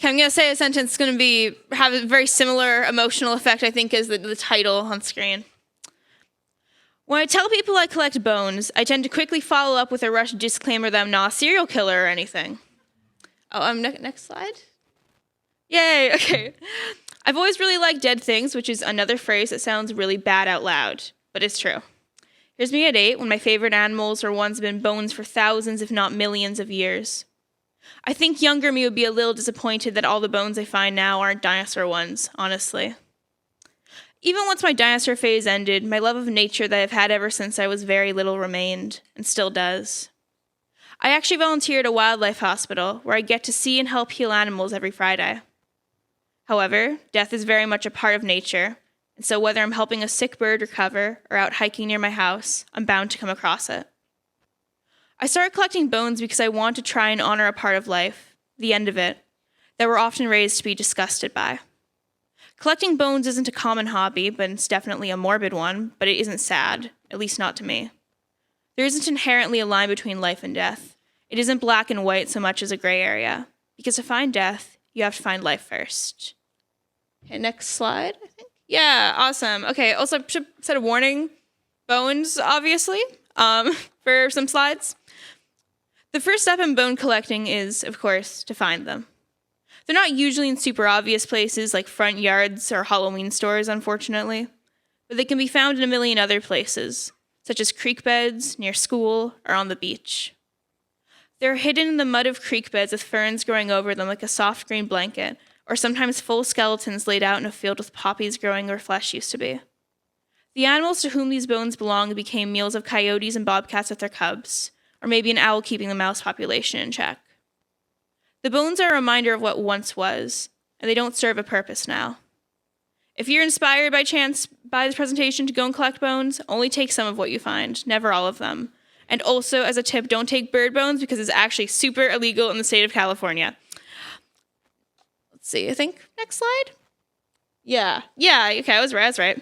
Okay, I'm going to say a sentence that's going to have a very similar emotional effect, I think, as the title on screen. When I tell people I collect bones, I tend to quickly follow up with a rushed disclaimer that I'm not a serial killer or anything. Oh, next slide. Yay, okay. I've always really liked dead things, which is another phrase that sounds really bad out loud, but it's true. Here's me at 8, when my favorite animals are ones that have been bones for thousands, if not millions of years. I think younger me would be a little disappointed that all the bones I find now aren't dinosaur ones, honestly. Even once my dinosaur phase ended, my love of nature that I've had ever since I was very little remained, and still does. I actually volunteer at a wildlife hospital, where I get to see and help heal animals every Friday. However, death is very much a part of nature, and so whether I'm helping a sick bird recover or out hiking near my house, I'm bound to come across it. I started collecting bones because I want to try and honor a part of life, the end of it, that we're often raised to be disgusted by. Collecting bones isn't a common hobby, but it's definitely a morbid one, but it isn't sad, at least not to me. There isn't inherently a line between life and death. It isn't black and white so much as a gray area, because to find death, you have to find life first. Okay, next slide, I think. Yeah, awesome. Okay, also should set a warning. Bones, obviously, for some slides. The first step in bone collecting is, of course, to find them. They're not usually in super obvious places like front yards or Halloween stores, unfortunately, but they can be found in a million other places, such as creek beds, near school, or on the beach. They're hidden in the mud of creek beds with ferns growing over them like a soft green blanket, or sometimes full skeletons laid out in a field with poppies growing where flesh used to be. The animals to whom these bones belong became meals of coyotes and bobcats with their cubs, or maybe an owl keeping the mouse population in check. The bones are a reminder of what once was, and they don't serve a purpose now. If you're inspired by chance by this presentation to go and collect bones, only take some of what you find, never all of them. And also, as a tip, don't take bird bones because it's actually super illegal in the state of California. Let's see, I think next slide? Yeah, okay, I was right.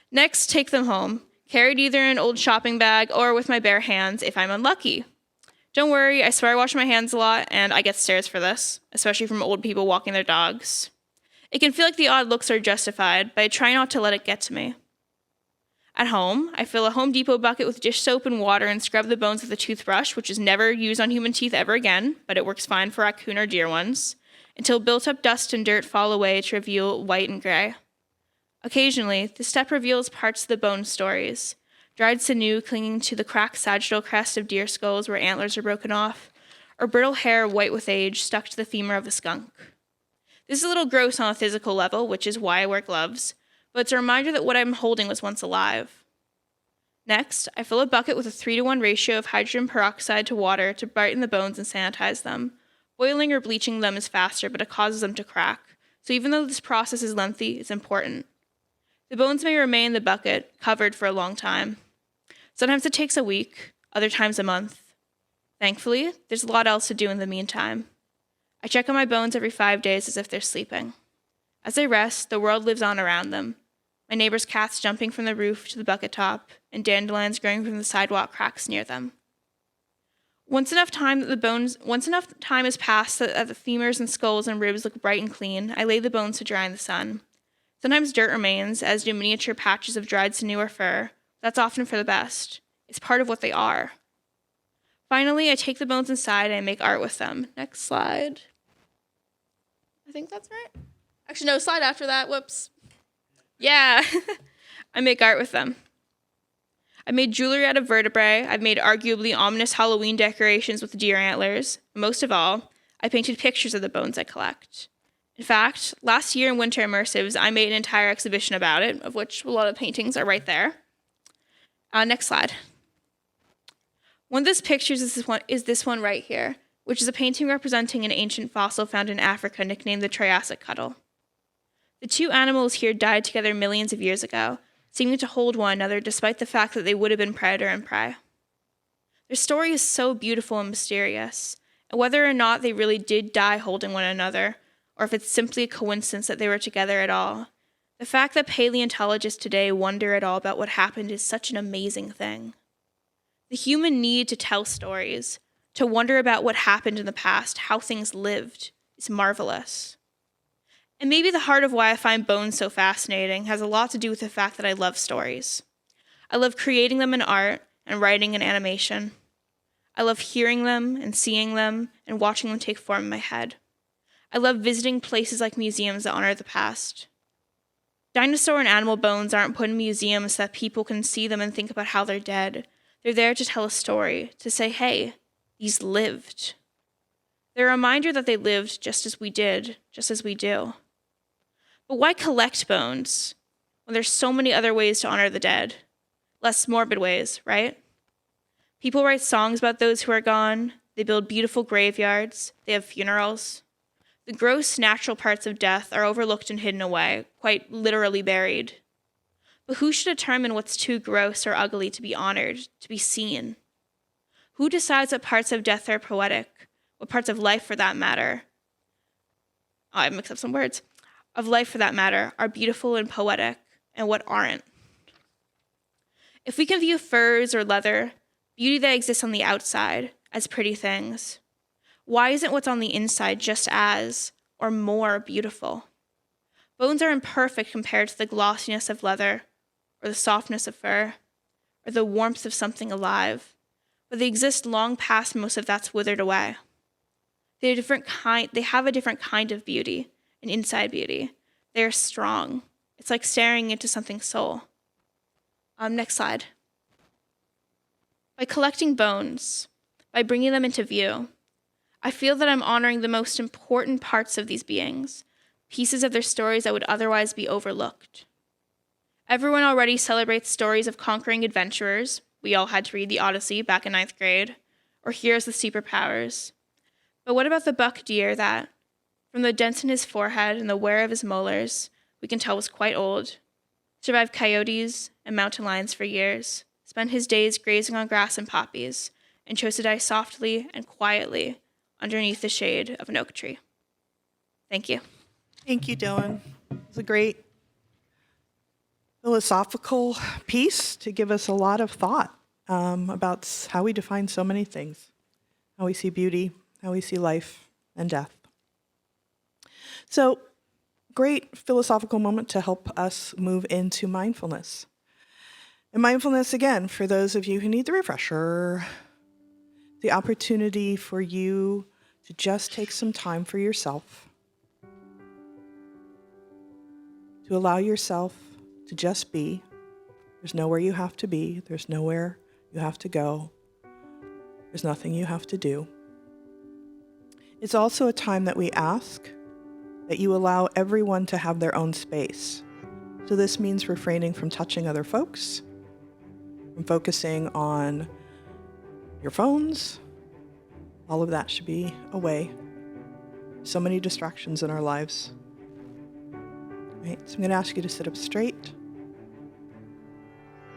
Next, take them home, carried either in an old shopping bag or with my bare hands if I'm unlucky. Don't worry, I swear I wash my hands a lot, and I get stares for this, especially from old people walking their dogs. It can feel like the odd looks are justified, but I try not to let it get to me. At home, I fill a Home Depot bucket with dish soap and water and scrub the bones with a toothbrush, which is never used on human teeth ever again, but it works fine for raccoon or deer ones, until built-up dust and dirt fall away to reveal white and gray. Occasionally, this step reveals parts of the bone stories, dried sinew clinging to the cracked sagittal crest of deer skulls where antlers are broken off, or brittle hair white with age stuck to the femur of a skunk. This is a little gross on a physical level, which is why I wear gloves, but it's a reminder that what I'm holding was once alive. Next, I fill a bucket with a 3-to-1 ratio of hydrogen peroxide to water to brighten the bones and sanitize them. Boiling or bleaching them is faster, but it causes them to crack, so even though this process is lengthy, it's important. The bones may remain in the bucket, covered for a long time. Sometimes it takes a week, other times a month. Thankfully, there's a lot else to do in the meantime. I check on my bones every 5 days as if they're sleeping. As they rest, the world lives on around them. My neighbor's cats jumping from the roof to the bucket top, and dandelions growing from the sidewalk cracks near them. Once enough time has passed that the femurs and skulls and ribs look bright and clean, I lay the bones to dry in the sun. Sometimes dirt remains, as do miniature patches of dried sinew or fur. That's often for the best. It's part of what they are. Finally, I take the bones inside and I make art with them. Next slide. I think that's right. Actually, no, slide after that. Whoops. Yeah. I make art with them. I made jewelry out of vertebrae. I've made arguably ominous Halloween decorations with deer antlers. And most of all, I painted pictures of the bones I collect. In fact, last year in Winter Immersives, I made an entire exhibition about it, of which a lot of paintings are right there. Next slide. One of those pictures is this one right here, which is a painting representing an ancient fossil found in Africa nicknamed the Triassic Cuttle. The two animals here died together millions of years ago, seeming to hold one another despite the fact that they would have been predator and prey. Their story is so beautiful and mysterious, and whether or not they really did die holding one another, or if it's simply a coincidence that they were together at all, the fact that paleontologists today wonder at all about what happened is such an amazing thing. The human need to tell stories, to wonder about what happened in the past, how things lived, is marvelous. And maybe the heart of why I find bones so fascinating has a lot to do with the fact that I love stories. I love creating them in art and writing and animation. I love hearing them and seeing them and watching them take form in my head. I love visiting places like museums that honor the past. Dinosaur and animal bones aren't put in museums so that people can see them and think about how they're dead. They're there to tell a story, to say, hey, these lived. They're a reminder that they lived just as we did, just as we do. But why collect bones when there's so many other ways to honor the dead? Less morbid ways, right? People write songs about those who are gone. They build beautiful graveyards. They have funerals. The gross, natural parts of death are overlooked and hidden away, quite literally buried. But who should determine what's too gross or ugly to be honored, to be seen? Who decides what parts of death are poetic, what parts of life, for that matter, I mixed up some words, of life, for that matter, are beautiful and poetic, and what aren't? If we can view furs or leather, beauty that exists on the outside, as pretty things, why isn't what's on the inside just as, or more, beautiful? Bones are imperfect compared to the glossiness of leather, or the softness of fur, or the warmth of something alive, but they exist long past most of that's withered away. They have a different kind of beauty, an inside beauty. They are strong. It's like staring into something's soul. Next slide. By collecting bones, by bringing them into view, I feel that I'm honoring the most important parts of these beings, pieces of their stories that would otherwise be overlooked. Everyone already celebrates stories of conquering adventurers. We all had to read the Odyssey back in 9th grade, or heroes with superpowers. But what about the buck deer that, from the dents in his forehead and the wear of his molars, we can tell was quite old, survived coyotes and mountain lions for years, spent his days grazing on grass and poppies, and chose to die softly and quietly underneath the shade of an oak tree. Thank you. Thank you, Dylan. It was a great philosophical piece to give us a lot of thought about how we define so many things, how we see beauty, how we see life and death. So, great philosophical moment to help us move into mindfulness. And mindfulness, again, for those of you who need the refresher, the opportunity for you to just take some time for yourself, to allow yourself to just be. There's nowhere you have to be. There's nowhere you have to go. There's nothing you have to do. It's also a time that we ask that you allow everyone to have their own space. So this means refraining from touching other folks, from focusing on your phones. All of that should be away. So many distractions in our lives. Right, so I'm going to ask you to sit up straight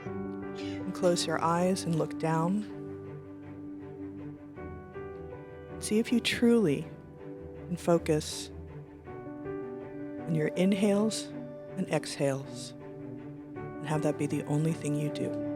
and close your eyes and look down. See if you truly can focus on your inhales and exhales and have that be the only thing you do.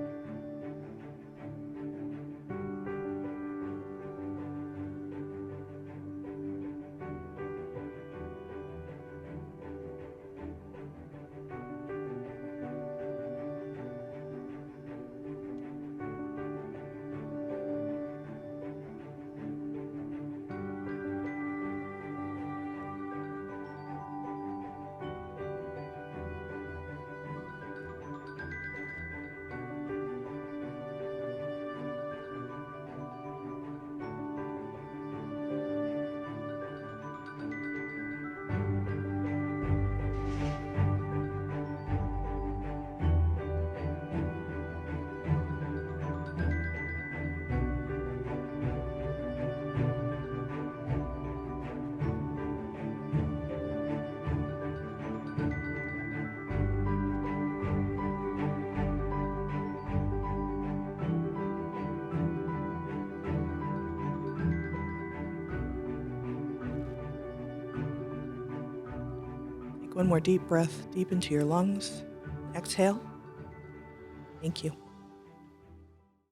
One more deep breath deep into your lungs. Exhale. Thank you.